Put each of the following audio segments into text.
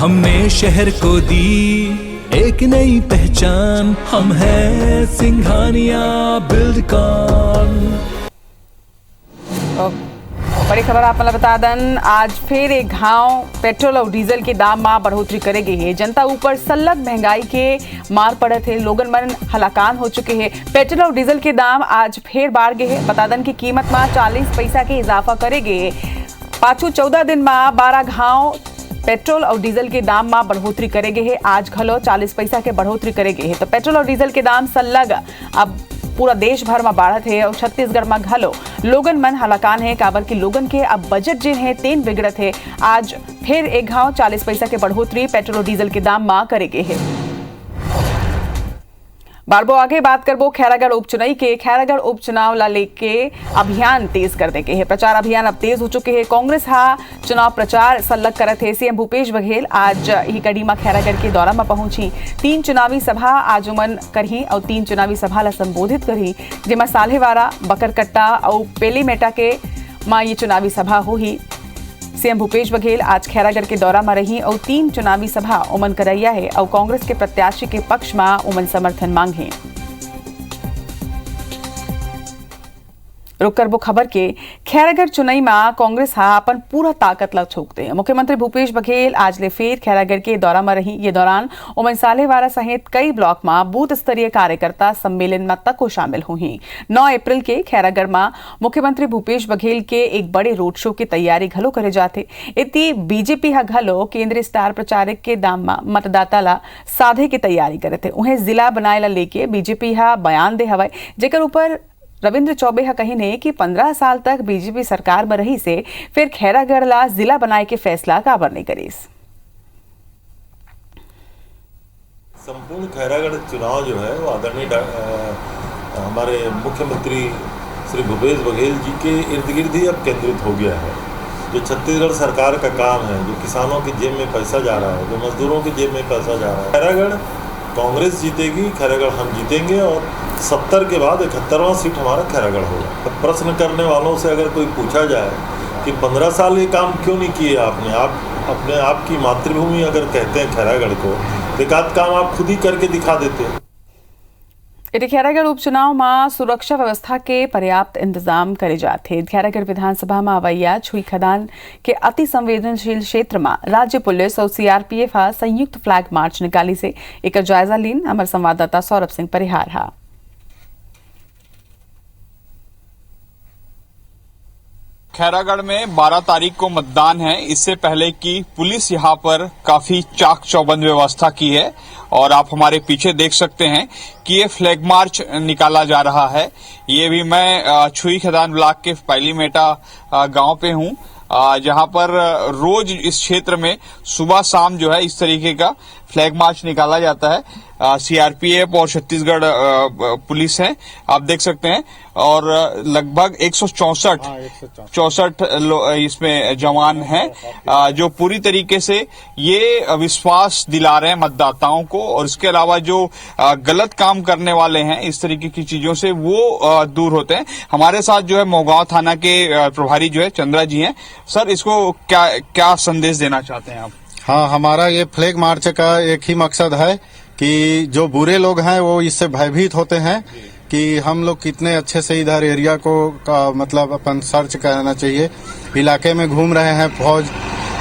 हमने शहर को दी एक नई पहचान, हम हैं सिंघानिया बिल्डकॉन। संपूर्ण खैरागढ़ चुनाव जो है वो आदरणीय हमारे मुख्यमंत्री श्री भूपेश बघेल जी के इर्द गिर्द ही अब केंद्रित हो गया है। जो छत्तीसगढ़ सरकार का काम है, जो किसानों की जेब में पैसा जा रहा है, जो मजदूरों की जेब में पैसा जा रहा है, खैरागढ़ कांग्रेस जीतेगी, खैरागढ़ हम जीतेंगे और 70 के बाद 71वां सीट हमारा खैरागढ़ होगा। प्रश्न करने वालों से अगर कोई पूछा जाए कि 15 साल ये काम क्यों नहीं किए आपने, आप अपने आप की मातृभूमि अगर कहते हैं खैरागढ़ को, एकाध काम आप खुद ही करके दिखा देते हैं। खैरागढ़ उपचुनाव में सुरक्षा व्यवस्था के पर्याप्त इंतजाम करे जाते। खैरागढ़ विधानसभा में अवैया छुई खदान के अति संवेदनशील क्षेत्र में राज्य पुलिस और सीआरपीएफ संयुक्त फ्लैग मार्च निकाली से एक जायजा लीन हमारे संवाददाता सौरभ सिंह परिहार हा। खैरागढ़ में 12 तारीख को मतदान है। इससे पहले की पुलिस यहाँ पर काफी चाक चौबंद व्यवस्था की है और आप हमारे पीछे देख सकते हैं कि ये फ्लैग मार्च निकाला जा रहा है। ये भी मैं छुई खदान ब्लॉक के पैलीमेटा गांव पे हूँ, जहां पर रोज इस क्षेत्र में सुबह शाम जो है इस तरीके का फ्लैग मार्च निकाला जाता है। सीआरपीएफ और छत्तीसगढ़ पुलिस है, आप देख सकते हैं, और लगभग 164 इसमें जवान हैं जो पूरी तरीके से ये विश्वास दिला रहे हैं मतदाताओं को। और इसके अलावा जो गलत काम करने वाले हैं इस तरीके की चीजों से वो दूर होते हैं। हमारे साथ जो है मोगांव थाना के प्रभारी जो है चंद्रा जी हैं। सर, इसको क्या संदेश देना चाहते हैं आप? हाँ, हमारा ये फ्लैग मार्च का एक ही मकसद है कि जो बुरे लोग हैं वो इससे भयभीत होते हैं कि हम लोग कितने अच्छे से इधर एरिया को मतलब अपन सर्च करना चाहिए। इलाके में घूम रहे हैं फौज,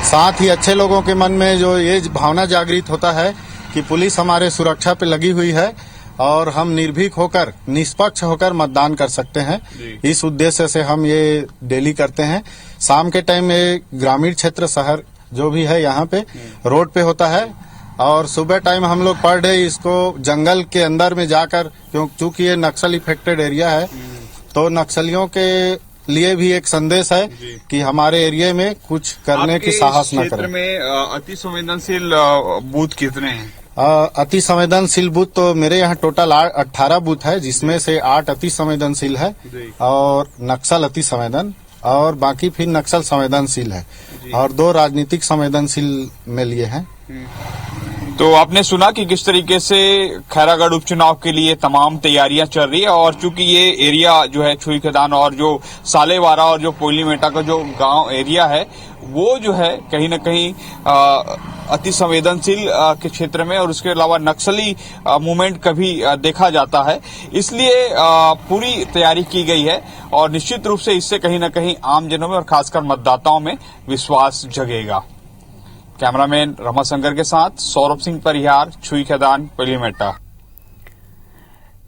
साथ ही अच्छे लोगों के मन में जो ये भावना जागृत होता है कि पुलिस हमारे सुरक्षा पे लगी हुई है और हम निर्भीक होकर, निष्पक्ष होकर मतदान कर सकते हैं। इस उद्देश्य से हम ये डेली करते हैं। शाम के टाइम ये ग्रामीण क्षेत्र, शहर जो भी है यहाँ पे रोड पे होता है, और सुबह टाइम हम लोग पर डे इसको जंगल के अंदर में जाकर, क्योंकि ये नक्सल इफेक्टेड एरिया है, तो नक्सलियों के लिए भी एक संदेश है कि हमारे एरिया में कुछ करने की साहस न करें। में अति संवेदनशील बूथ कितने हैं? अति संवेदनशील बूथ तो मेरे यहाँ टोटल 18 बूथ है, जिसमें से 8 अति संवेदनशील है और नक्सल अति संवेदन, और बाकी फिर नक्सल संवेदनशील है, और 2 राजनीतिक संवेदनशील में लिए हैं। तो आपने सुना कि किस तरीके से खैरागढ़ उपचुनाव के लिए तमाम तैयारियां चल रही है। और चूंकि ये एरिया जो है छुई खदान और जो सालेवाड़ा और जो पोलीमेटा का जो गांव एरिया है वो जो है कहीं न कहीं अति संवेदनशील के क्षेत्र में और उसके अलावा नक्सली मूवमेंट कभी देखा जाता है, इसलिए पूरी तैयारी की गई है और निश्चित रूप से इससे कहीं न कहीं आमजनों में और खासकर मतदाताओं में विश्वास जगेगा। कैमरामैन रमाशंकर के साथ सौरभ सिंह परिहार, छुई खदान, पलीमेटा।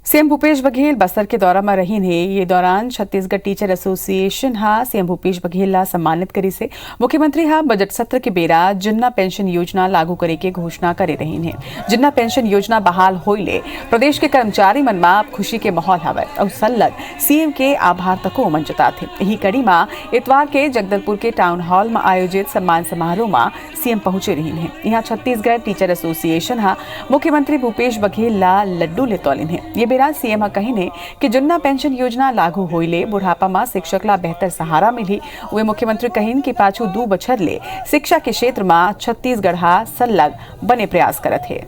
सीएम भूपेश बघेल बस्तर के दौरा में रही ने ये दौरान छत्तीसगढ़ टीचर एसोसिएशन हा सीएम भूपेश बघेल ला सम्मानित करी से मुख्यमंत्री हा बजट सत्र के बेरा जुन्ना पेंशन योजना लागू करे के घोषणा करे रही ने। जुन्ना पेंशन योजना बहाल होइले प्रदेश के कर्मचारी मन में खुशी के माहौल हवे और सल्लग सीएम के आभार तको मन जताथे। यही कड़ी में इतवार के जगदलपुर के टाउन हॉल में आयोजित सम्मान समारोह में सीएम पहुंचे रही है। यहाँ छत्तीसगढ़ टीचर एसोसिएशन हा मुख्यमंत्री भूपेश बघेल ला लड्डू ले तौलिन है। ये बेरा सीएम कही कि जुन्ना पेंशन योजना लागू होइले बुढ़ापा में शिक्षक ला बेहतर सहारा मिली। वे मुख्यमंत्री कहीन कि पाछू 2 बछर ले शिक्षा के क्षेत्र में छत्तीसगढ़ हा सल्लग बने प्रयास करत है।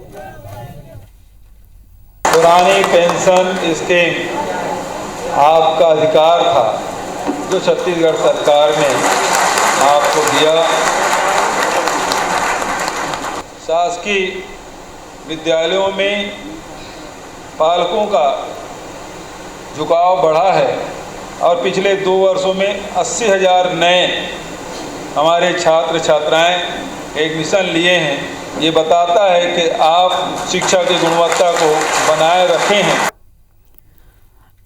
पुरानी पेंशन स्कीम आपका अधिकार था जो छत्तीसगढ़ सरकार ने आपको दिया। शासकीय विद्यालयों में पालकों का झुकाव बढ़ा है और पिछले 2 वर्षों में 80,000 नए हमारे छात्र छात्राएं एडमिशन लिए हैं। ये बताता है कि आप शिक्षा की गुणवत्ता को बनाए रखे हैं।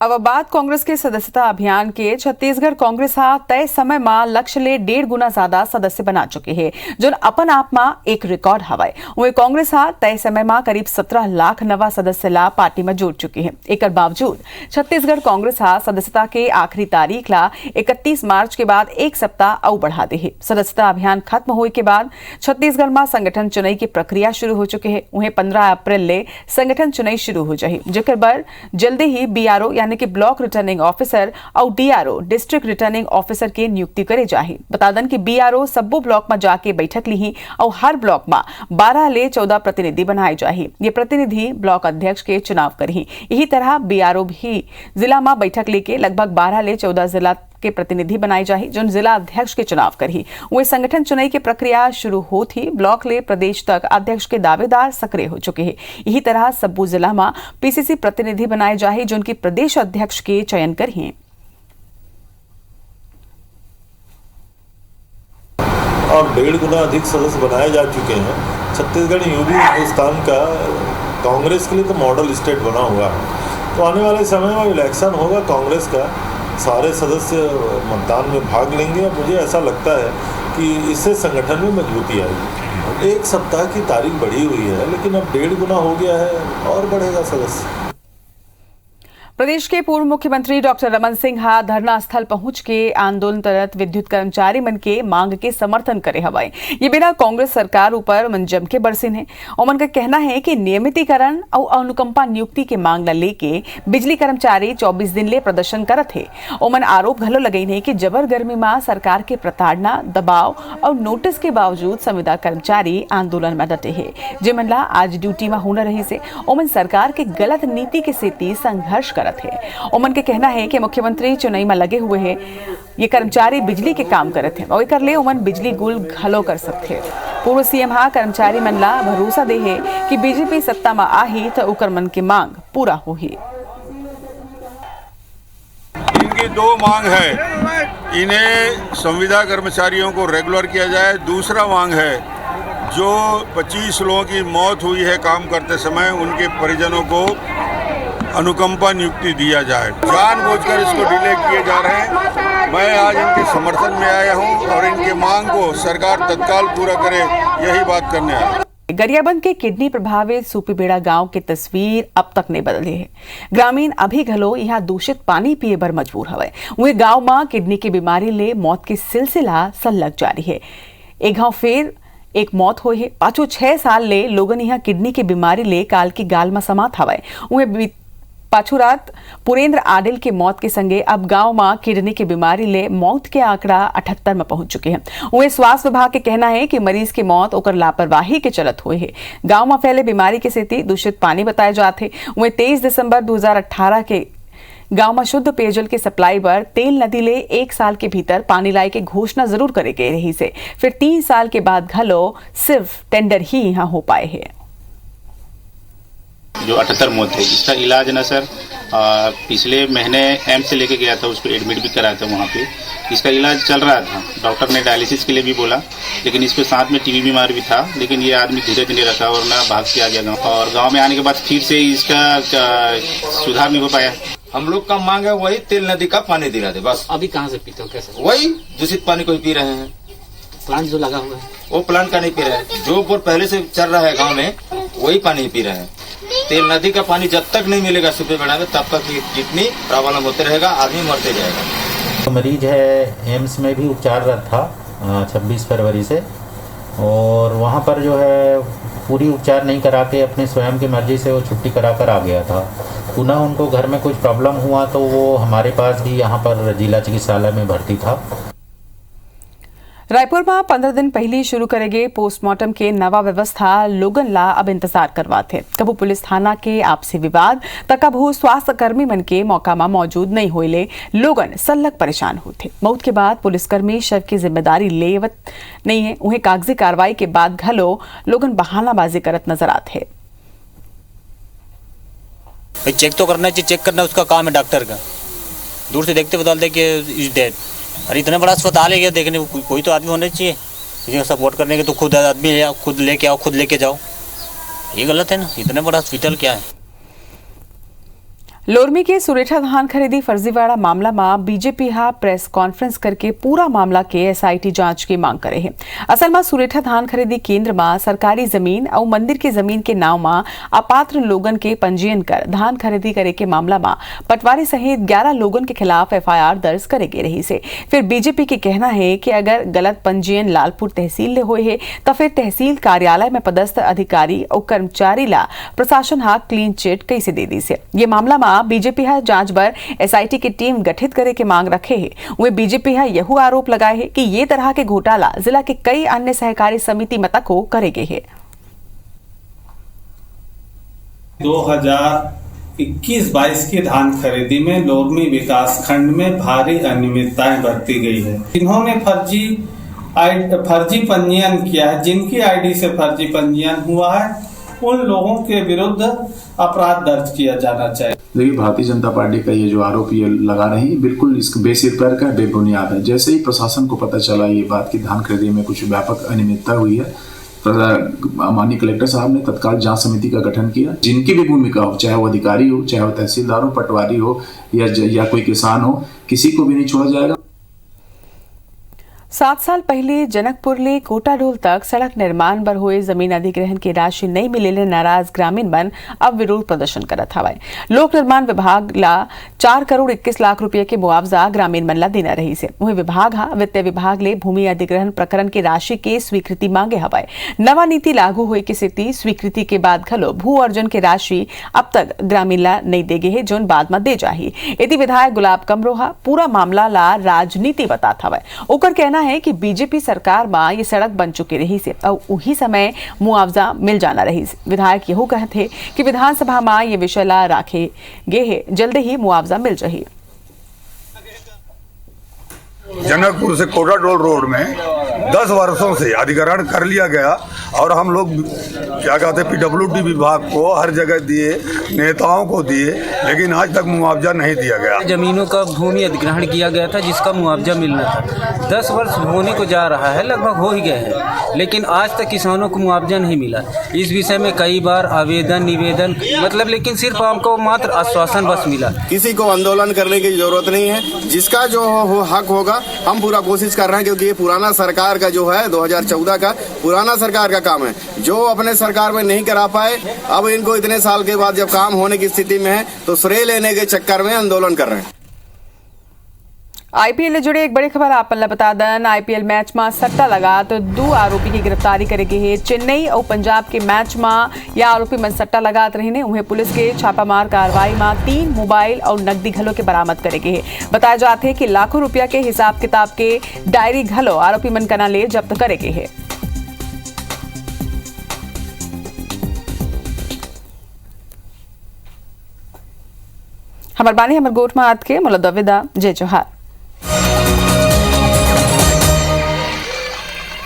अब बात कांग्रेस के सदस्यता अभियान के। छत्तीसगढ़ कांग्रेस हा तय समय में लक्ष्य ले 1.5 गुना ज्यादा सदस्य बना चुके हैं, जो अपन आप में एक रिकॉर्ड हवाए। वही कांग्रेस हा तय समय में करीब 17 लाख नवा सदस्य ला पार्टी में जोड़ चुके हैं। एक बावजूद छत्तीसगढ़ कांग्रेस हा सदस्यता के आखिरी तारीख ला 31 मार्च के बाद 1 सप्ताह और बढ़ा दे है। सदस्यता अभियान खत्म होने के बाद छत्तीसगढ़ में संगठन चुनाई की प्रक्रिया शुरू हो चुके हैं। वहीं 15 अप्रैल ले संगठन चुनाई शुरू हो जाए, जेकर बर जल्दी ही बीआरओ यानी कि ब्लॉक रिटर्निंग ऑफिसर और डीआरओ डिस्ट्रिक्ट रिटर्निंग ऑफिसर के नियुक्ति करे जाही। बता दन कि बीआरओ सब्बो ब्लॉक में जाके बैठक ली और हर ब्लॉक में 12 ले 14 प्रतिनिधि बनाए जाही। ये प्रतिनिधि ब्लॉक अध्यक्ष के चुनाव करही। यही तरह बीआरओ भी जिला में बैठक लेके लगभग 12 ले 14 जिला के प्रतिनिधि बनाए जाही, जो जिला अध्यक्ष के चुनाव करही। वही संगठन चुनाई की प्रक्रिया शुरू होती ब्लॉक ले प्रदेश तक अध्यक्ष के दावेदार सक्रिय हो चुके हैं। यही तरह सब्बू जिला में पीसीसी प्रतिनिधि बनाए जाही, जो उनकी प्रदेश अध्यक्ष के चयन करही। और 1.5 गुना अधिक सदस्य बनाए जा चुके हैं। छत्तीसगढ़ यूं भी हिंदुस्तान का कांग्रेस के लिए तो मॉडल स्टेट बना हुआ है। तो आने वाले समय में इलेक्शन होगा, कांग्रेस का सारे सदस्य मतदान में भाग लेंगे और मुझे ऐसा लगता है कि इससे संगठन में मजबूती आएगी। 1 सप्ताह की तारीख बढ़ी हुई है, लेकिन अब 1.5 गुना हो गया है और बढ़ेगा सदस्य। प्रदेश के पूर्व मुख्यमंत्री डॉक्टर रमन सिंह हा धरना स्थल पहुंच के आंदोलनरत विद्युत कर्मचारी मन के मांग के समर्थन करे हवाए। ये बिना कांग्रेस सरकार ऊपर मन जम के बरसिन है। ओमन का कहना है कि नियमितीकरण और अनुकंपा नियुक्ति के मांग ला लेके बिजली कर्मचारी 24 दिन ले प्रदर्शन करत है। ओमन आरोप घलो लगइन है कि जबर गर्मी में सरकार के प्रताड़ना, दबाव और नोटिस के बावजूद संविदा कर्मचारी आंदोलन में डटे है। जेमन ला आज ड्यूटी में होना रही से ओमन सरकार के गलत नीति के सेती संघर्ष कर है। ओमन के कहना है कि मुख्यमंत्री चुनाई में लगे हुए हैं, ये कर्मचारी बिजली के काम करते हैं और कर ले ओमन बिजली गुल घलो कर सकते हैं। पूर्व सीएम हा कर्मचारी मन ला भरोसा दे है कि बीजेपी सत्ता में आही तो ओकर मन की मांग पूरा होही। इनकी 2 मांग है, इन्हें संविदा कर्मचारियों को रेगुलर किया जाए। दूसरा मांग है जो 25 लोगों की मौत हुई है काम करते समय, उनके परिजनों को अनुकंपा नियुक्ति दिया जाए। जानबूझकर इसको डिले किए जा रहे हैं। मैं आज इनके समर्थन में आया हूं और इनके मांग को सरकार तत्काल पूरा करे, यही बात करने आया। गरियाबंद के किडनी प्रभावित सूपीबेड़ा गांव की तस्वीर अब तक नहीं बदली है। ग्रामीण अभी घलो यहाँ दूषित पानी पिए बर मजबूर हवे। वही गांव में किडनी की बीमारी ले मौत के सिलसिला सल्लग जारी है। एक गांव फिर एक मौत हुई है। पाछू 6 साल ले लोगन यहाँ किडनी की बीमारी ले काल की गाल में समात हवे। उहे पाछू रात पुरेंद्र आडिल की मौत के संगे अब गांव में किडनी की बीमारी ले मौत के आंकड़ा 78 में पहुंच चुके हैं। वहीं स्वास्थ्य विभाग के कहना है कि मरीज की मौत ओकर लापरवाही के चलत हुए है। गांव में फैले बीमारी के सेती दूषित पानी बताए जाते। वहीं 23 दिसंबर 2018 के गांव में शुद्ध पेयजल के सप्लाई पर तेल नदी ले 1 साल के भीतर पानी लाए के घोषणा जरूर करेगे रही से फिर 3 साल के बाद घलो सिर्फ टेंडर ही यहाँ हो पाए हैं। जो 78 मौत है इसका इलाज ना सर पिछले महीने एम्स से लेके गया था, उसको एडमिट भी कराया था। वहाँ पे इसका इलाज चल रहा था। डॉक्टर ने डायलिसिस के लिए भी बोला, लेकिन इसके साथ में टीबी बीमार भी था। लेकिन ये आदमी धीरज नहीं रखा और ना भाग के आ गया गाँव, और गाँव में आने के बाद फिर से इसका सुधार नहीं हो पाया। हम लोग का मांग है वही तेल नदी का पानी दिला दे बस। अभी कहाँ से पीते हो? कैसे? वही दूषित पानी को पी रहे हैं। प्लांट जो लगा हुआ है वो प्लांट का नहीं पी रहे हैं, जो बोर पहले से चल रहा है गांव में वही पानी पी रहे हैं। तेल नदी का पानी जब तक नहीं मिलेगा सुबह बेड़ा में तब तक जितनी प्रॉब्लम होते रहेगा, आदमी मरते जाएगा। तो मरीज है एम्स में भी उपचाररत था 26 फरवरी से, और वहाँ पर जो है पूरी उपचार नहीं करा के अपने स्वयं की मर्जी से वो छुट्टी करा कर आ गया था। पुनः उनको घर में कुछ प्रॉब्लम हुआ तो वो हमारे पास भी यहाँ पर जिला चिकित्सालय में भर्ती था। रायपुर में 15 दिन पहले शुरू करेगे पोस्टमार्टम के नवा व्यवस्था लोगन ला अब इंतजार करवाते। कबू पुलिस थाना के आपसी विवाद तक कबू स्वास्थ्य कर्मी मन के मौका में मौजूद नहीं होइले लोगन सल्लग परेशान होते। मौत के बाद पुलिसकर्मी शव की जिम्मेदारी लेवत नहीं है, उन्हें कागजी कार्रवाई के बाद घलो लोगन बहानाबाजी करत नजर आते। चेक तो करना चाहिए, चेक करना उसका काम है डॉक्टर का। दूर से देखते बता दे कि इज डेड। अरे इतना बड़ा अस्पताल है, देखने कोई तो आदमी होना चाहिए इसे सपोर्ट करने के। तो खुद आदमी खुद लेके आओ, खुद लेके जाओ, ये गलत है ना। इतना बड़ा हॉस्पिटल क्या है। लोरमी के सुरेठा धान खरीदी फर्जीवाड़ा मामला में बीजेपी हा प्रेस कॉन्फ्रेंस करके पूरा मामला के एसआईटी जांच की मांग करे है। असल में सुरेठा धान खरीदी केंद्र में सरकारी जमीन और मंदिर की जमीन के नाव में अपात्र लोगन के पंजीयन कर धान खरीदी करे के मामला में पटवारी सहित 11 लोगन के खिलाफ एफआईआर दर्ज करेगे रही से। फिर बीजेपी के कहना है कि अगर गलत पंजीयन लालपुर तहसील ले हुए है तो फिर तहसील कार्यालय में पदस्थ अधिकारी और कर्मचारी ला प्रशासन हा क्लीन चिट कैसे दे दी से। ये मामला में बीजेपी हा जांच बर एसआईटी की टीम गठित करे के मांग रखे है। वे बीजेपी हा यह आरोप लगाए है कि ये तरह के घोटाला जिला के कई अन्य सहकारी समिति में तक हो करेगे है। 2021-22 की धान खरीदी में लोरमी विकास खंड में भारी अनियमितताएं बरती गई है। इन्होंने फर्जी पंजीयन किया है। जिनकी आईडी से फर्जी पंजीयन हुआ है उन लोगों के विरुद्ध अपराध दर्ज किया जाना चाहिए। देखिए, भारतीय जनता पार्टी का ये जो आरोप ये लगा रहे हैं बिल्कुल इस बेसिर पैर का बेबुनियाद है। जैसे ही प्रशासन को पता चला ये बात की धान खरीदी में कुछ व्यापक अनियमितता हुई है, माननीय कलेक्टर साहब ने तत्काल जांच समिति का गठन किया। जिनकी भी भूमिका हो, चाहे वो अधिकारी हो, चाहे वो तहसीलदार हो, पटवारी हो या कोई किसान हो, किसी को भी नहीं छोड़ा जाएगा। 7 साल पहले जनकपुर ले कोटाडोल तक सड़क निर्माण पर हुए जमीन अधिग्रहण की राशि नहीं मिले नाराज ग्रामीण मन अब विरोध प्रदर्शन करत हवाए। लोक निर्माण विभाग ला 4 करोड़ 21 लाख रुपए के मुआवजा ग्रामीण मन ला देना रही से। वही विभाग हा वित्त विभाग ले भूमि अधिग्रहण प्रकरण की राशि के स्वीकृति मांगे हवाए। नवा नीति लागू हुए की स्थिति स्वीकृति के बाद खलो भू अर्जन की राशि अब तक ग्रामीण ला नहीं देगे है, जोन बाद में दे जाही। यदि विधायक गुलाब कमरोहा पूरा मामला ला राजनीति बताता हवाए। ओकर कहना है कि बीजेपी सरकार में ये सड़क बन चुकी रही से और उही समय मुआवजा मिल जाना रही। विधायक यह कहते कि विधानसभा में ये विषय ला राखे गए है, जल्द ही मुआवजा मिल जाए। जनकपुर से कोटाडोल रोड में 10 वर्षों से अधिग्रहण कर लिया गया और हम लोग क्या कहते पीडब्ल्यूडी विभाग को हर जगह दिए, नेताओं को दिए, लेकिन आज तक मुआवजा नहीं दिया गया। जमीनों का भूमि अधिग्रहण किया गया था जिसका मुआवजा मिलना था। 10 वर्ष होने को जा रहा है, लगभग हो ही गए हैं, लेकिन आज तक किसानों को मुआवजा नहीं मिला। इस विषय में कई बार आवेदन निवेदन लेकिन सिर्फ हमको मात्र आश्वासन बस मिला। किसी को आंदोलन करने की जरूरत नहीं है। जिसका जो हक होगा हम पूरा कोशिश कर रहे हैं, क्योंकि ये पुराना सरकार का जो है 2014 का पुराना सरकार का काम है, जो अपने सरकार में नहीं करा पाए। अब इनको इतने साल के बाद जब काम होने की स्थिति में है तो श्रेय लेने के चक्कर में आंदोलन कर रहे हैं। आईपीएल से जुड़े एक बड़ी खबर आप बता दें। आईपीएल मैच में सट्टा लगा तो 2 आरोपी की गिरफ्तारी करेगी है। चेन्नई और पंजाब के मैच में यह आरोपी मन सट्टा लगात रहे ने। उन्हें पुलिस के छापामार कार्रवाई में 3 मोबाइल और नकदी घलों के बरामद करेगी है। बताया जाते हैं कि लाखों रुपया के हिसाब किताब के डायरी घलो आरोपी मन कना ले जब्त करेगी है। हमार बानी हमर गोठ में आत के मुलदविदा जय जोहार।